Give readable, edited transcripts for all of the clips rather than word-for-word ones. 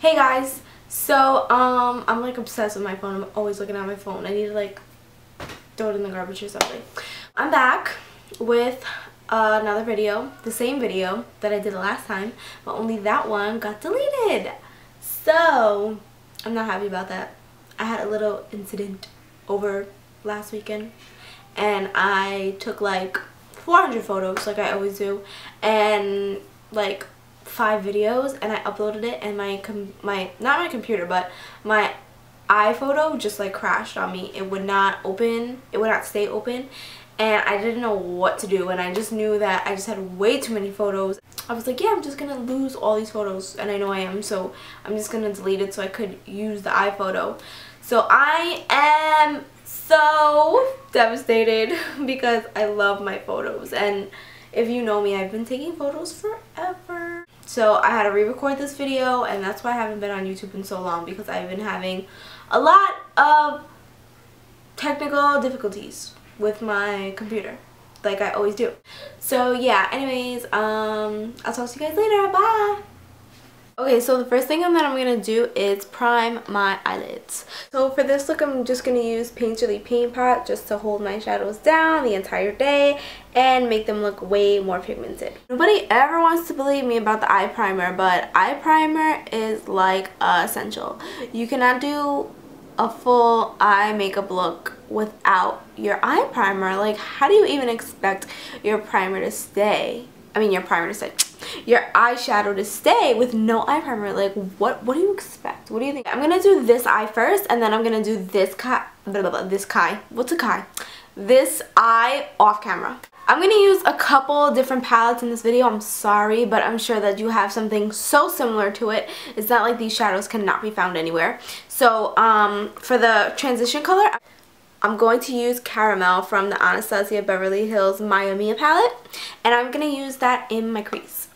Hey guys, so I'm like obsessed with my phone. I'm always looking at my phone. I need to like throw it in the garbage or something. I'm back with another video, the same video that I did last time, but only that one got deleted. So I'm not happy about that. I had a little incident over last weekend and I took like 400 photos like I always do and like 5 videos, and I uploaded it, and not my computer but my iPhoto just like crashed on me. It would not open, it would not stay open, and I didn't know what to do, and I just knew that I just had way too many photos. I was like, yeah, I'm just gonna lose all these photos, and I know I am, so I'm just gonna delete it so I could use the iPhoto. So I am so devastated because I love my photos, and if you know me, I've been taking photos forever. So I had to re-record this video, and that's why I haven't been on YouTube in so long, because I've been having a lot of technical difficulties with my computer, like I always do. So yeah, anyways, I'll talk to you guys later. Bye! Okay, so the first thing that I'm going to do is prime my eyelids. So for this look, I'm just going to use Painterly Paint Pot just to hold my shadows down the entire day and make them look way more pigmented. Nobody ever wants to believe me about the eye primer, but eye primer is like essential. You cannot do a full eye makeup look without your eye primer. Like, how do you even expect your primer to stay? Your eyeshadow to stay with no eye primer? Like, what do you expect? What do you think? I'm gonna do this eye first, and then I'm gonna do this eye off camera. I'm gonna use a couple different palettes in this video. I'm sorry, but I'm sure that you have something so similar to it. It's not like these shadows cannot be found anywhere. So for the transition color, I'm going to use Caramel from the Anastasia Beverly Hills Miami palette, and I'm going to use that in my crease.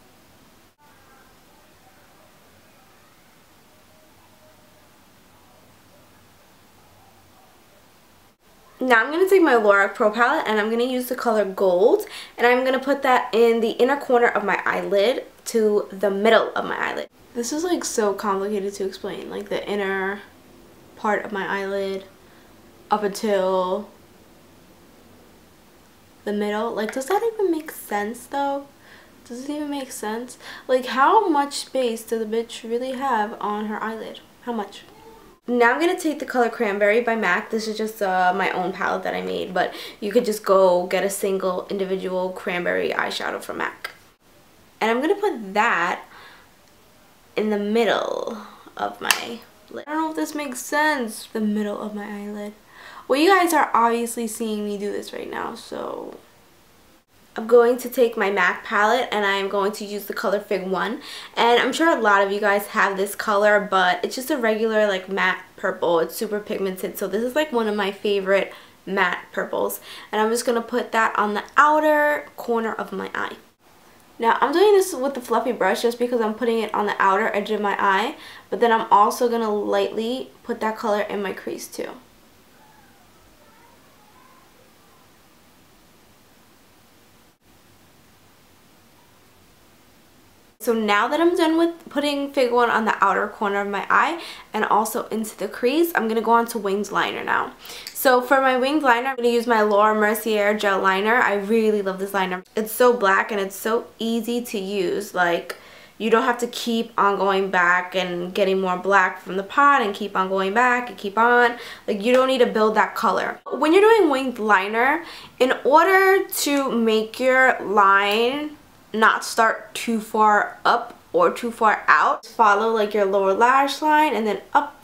Now I'm going to take my Lorac Pro Palette, and I'm going to use the color Gold, and I'm going to put that in the inner corner of my eyelid to the middle of my eyelid. This is like so complicated to explain, like the inner part of my eyelid up until the middle. Like, does that even make sense though? Does it even make sense? Like, how much space does the bitch really have on her eyelid? How much? Now I'm going to take the color Cranberry by MAC. This is just my own palette that I made, but you could just go get a single individual Cranberry eyeshadow from MAC. And I'm going to put that in the middle of my lid. I don't know if this makes sense. The middle of my eyelid. Well, you guys are obviously seeing me do this right now, so I'm going to take my MAC palette, and I'm going to use the color Fig.1. And I'm sure a lot of you guys have this color, but it's just a regular like matte purple. It's super pigmented, so this is like one of my favorite matte purples. And I'm just going to put that on the outer corner of my eye. Now I'm doing this with the fluffy brush just because I'm putting it on the outer edge of my eye, but then I'm also going to lightly put that color in my crease too. So now that I'm done with putting Fig.1 on the outer corner of my eye and also into the crease, I'm going to go on to winged liner now. So for my winged liner, I'm going to use my Laura Mercier gel liner. I really love this liner. It's so black and it's so easy to use. Like, you don't have to keep on going back and getting more black from the pot and keep on going back and keep on. Like, you don't need to build that color. When you're doing winged liner, in order to make your line not start too far up or too far out, follow like your lower lash line and then up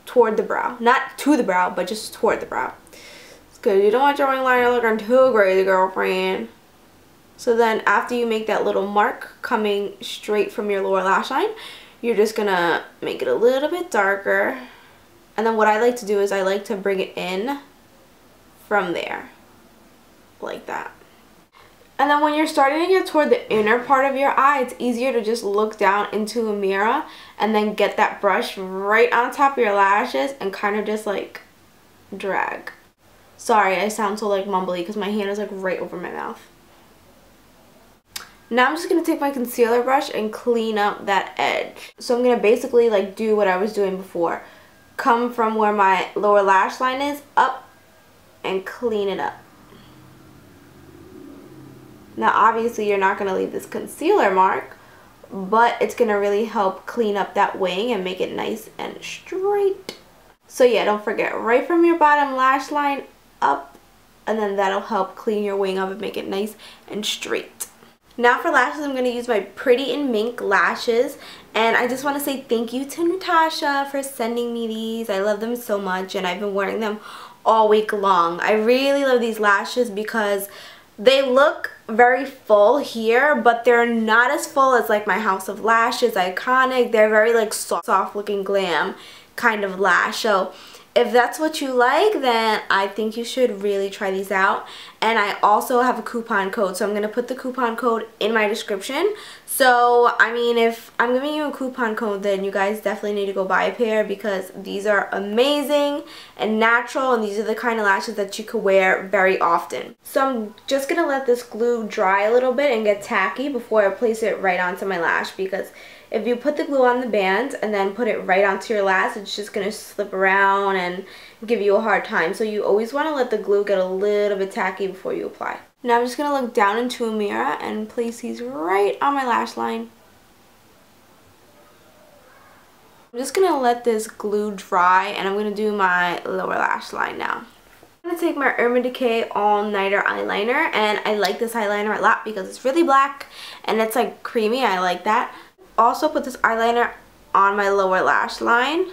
toward the brow. Not to the brow, but just toward the brow. It's good. You don't want your wing liner looking too crazy, girlfriend. So then after you make that little mark coming straight from your lower lash line, you're just gonna make it a little bit darker. And then what I like to do is I like to bring it in from there, like that. And then when you're starting to get toward the inner part of your eye, it's easier to just look down into a mirror and then get that brush right on top of your lashes and kind of just like drag. Sorry, I sound so like mumbly because my hand is like right over my mouth. Now I'm just going to take my concealer brush and clean up that edge. So I'm going to basically like do what I was doing before. Come from where my lower lash line is up and clean it up. Now obviously you're not going to leave this concealer mark, but it's going to really help clean up that wing and make it nice and straight. So yeah, don't forget, right from your bottom lash line up, and then that'll help clean your wing up and make it nice and straight. Now for lashes, I'm going to use my Pretty in Mink lashes, and I just want to say thank you to Natasha for sending me these. I love them so much, and I've been wearing them all week long. I really love these lashes because they look very full here, but they're not as full as like my House of Lashes Iconic. They're very like soft looking glam kind of lash. So if that's what you like, then I think you should really try these out. And I also have a coupon code, so I'm going to put the coupon code in my description. So, I mean, if I'm giving you a coupon code, then you guys definitely need to go buy a pair because these are amazing and natural, and these are the kind of lashes that you could wear very often. So I'm just going to let this glue dry a little bit and get tacky before I place it right onto my lash, because if you put the glue on the band and then put it right onto your lash, it's just going to slip around and give you a hard time. So you always want to let the glue get a little bit tacky before you apply. Now I'm just going to look down into a mirror and place these right on my lash line. I'm just going to let this glue dry, and I'm going to do my lower lash line now. I'm going to take my Urban Decay All Nighter eyeliner, and I like this eyeliner a lot because it's really black and it's like creamy. I like that. Also put this eyeliner on my lower lash line,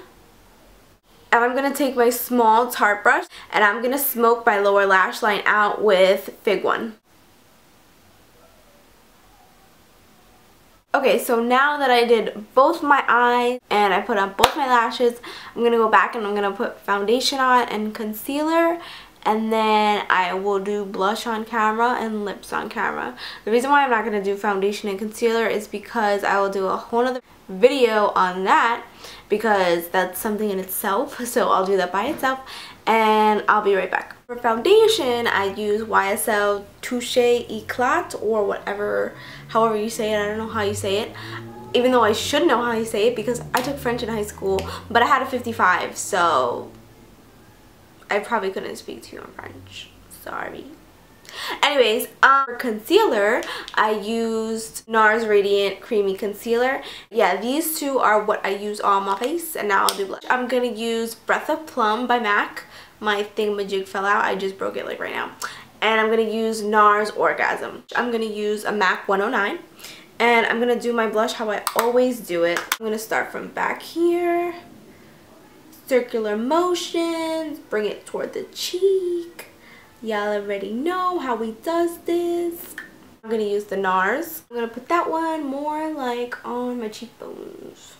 and I'm going to take my small Tarte brush and I'm going to smoke my lower lash line out with Fig.1. Okay, so now that I did both my eyes and I put on both my lashes, I'm going to go back and I'm going to put foundation on and concealer, and then I will do blush on camera and lips on camera. The reason why I'm not going to do foundation and concealer is because I will do a whole other video on that, because that's something in itself. So I'll do that by itself, and I'll be right back. For foundation, I use YSL Touche Eclat, or whatever, however you say it. I don't know how you say it, even though I should know how you say it because I took French in high school, but I had a 55, so I probably couldn't speak to you in French. Sorry. Anyways, for concealer, I used NARS Radiant Creamy Concealer. Yeah, these two are what I use on my face, and now I'll do blush. I'm going to use Breath of Plum by MAC. My thingamajig fell out. I just broke it like right now. And I'm going to use NARS Orgasm. I'm going to use a MAC 109. And I'm going to do my blush how I always do it. I'm going to start from back here. Circular motions. Bring it toward the cheek. Y'all already know how he does this. I'm going to use the NARS. I'm going to put that one more like on my cheekbones.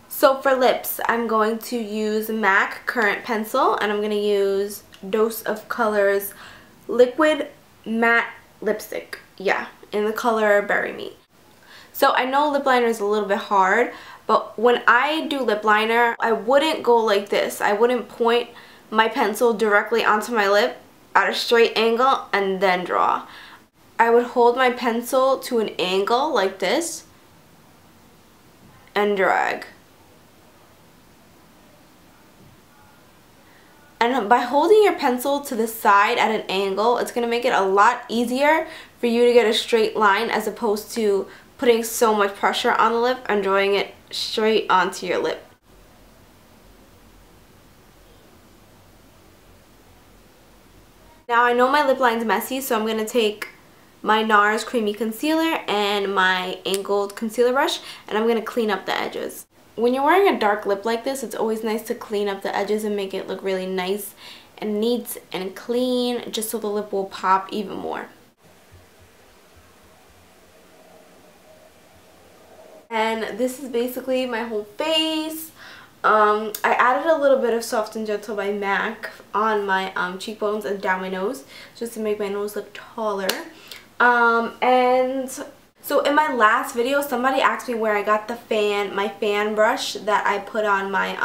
So for lips, I'm going to use MAC Current Pencil, and I'm going to use Dose of Colors Liquid Matte Lipstick. Yeah, in the color Berry Me. So I know lip liner is a little bit hard, but when I do lip liner, I wouldn't go like this. I wouldn't point my pencil directly onto my lip at a straight angle and then draw. I would hold my pencil to an angle like this and drag. And by holding your pencil to the side at an angle, it's going to make it a lot easier for you to get a straight line, as opposed to putting so much pressure on the lip and drawing it straight onto your lip. Now I know my lip line's messy, so I'm going to take my NARS Creamy Concealer and my angled concealer brush, and I'm going to clean up the edges. When you're wearing a dark lip like this, it's always nice to clean up the edges and make it look really nice and neat and clean, just so the lip will pop even more. And this is basically my whole face. I added a little bit of Soft and Gentle by MAC on my cheekbones and down my nose, just to make my nose look taller. And so in my last video, somebody asked me where I got the my fan brush that I put on my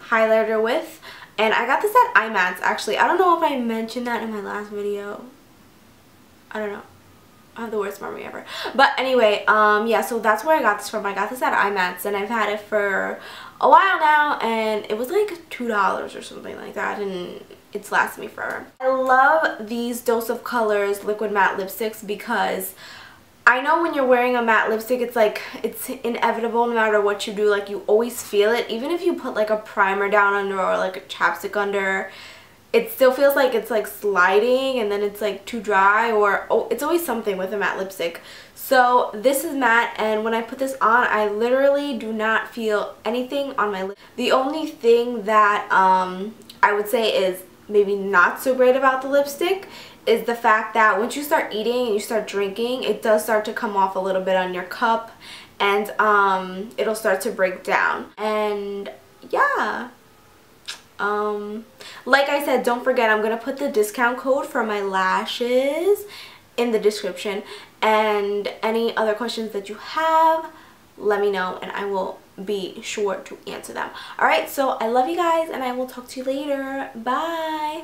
highlighter with. And I got this at IMATS, actually. I don't know if I mentioned that in my last video. I don't know. I have the worst memory ever. But anyway, yeah, so that's where I got this from. I got this at IMAX, and I've had it for a while now, and it was like $2 or something like that, and it's lasted me forever. I love these Dose of Colors liquid matte lipsticks because I know when you're wearing a matte lipstick, it's like, it's inevitable no matter what you do. Like, you always feel it. Even if you put like a primer down under or like a chapstick under, it still feels like it's like sliding and then it's like too dry, or it's always something with a matte lipstick. So this is matte, and when I put this on, I literally do not feel anything on my lip. The only thing that I would say is maybe not so great about the lipstick is the fact that once you start eating and you start drinking, it does start to come off a little bit on your cup, and it'll start to break down. And yeah, like I said, don't forget, I'm gonna put the discount code for my lashes in the description, and any other questions that you have, let me know and I will be sure to answer them. Alright, so I love you guys, and I will talk to you later. Bye.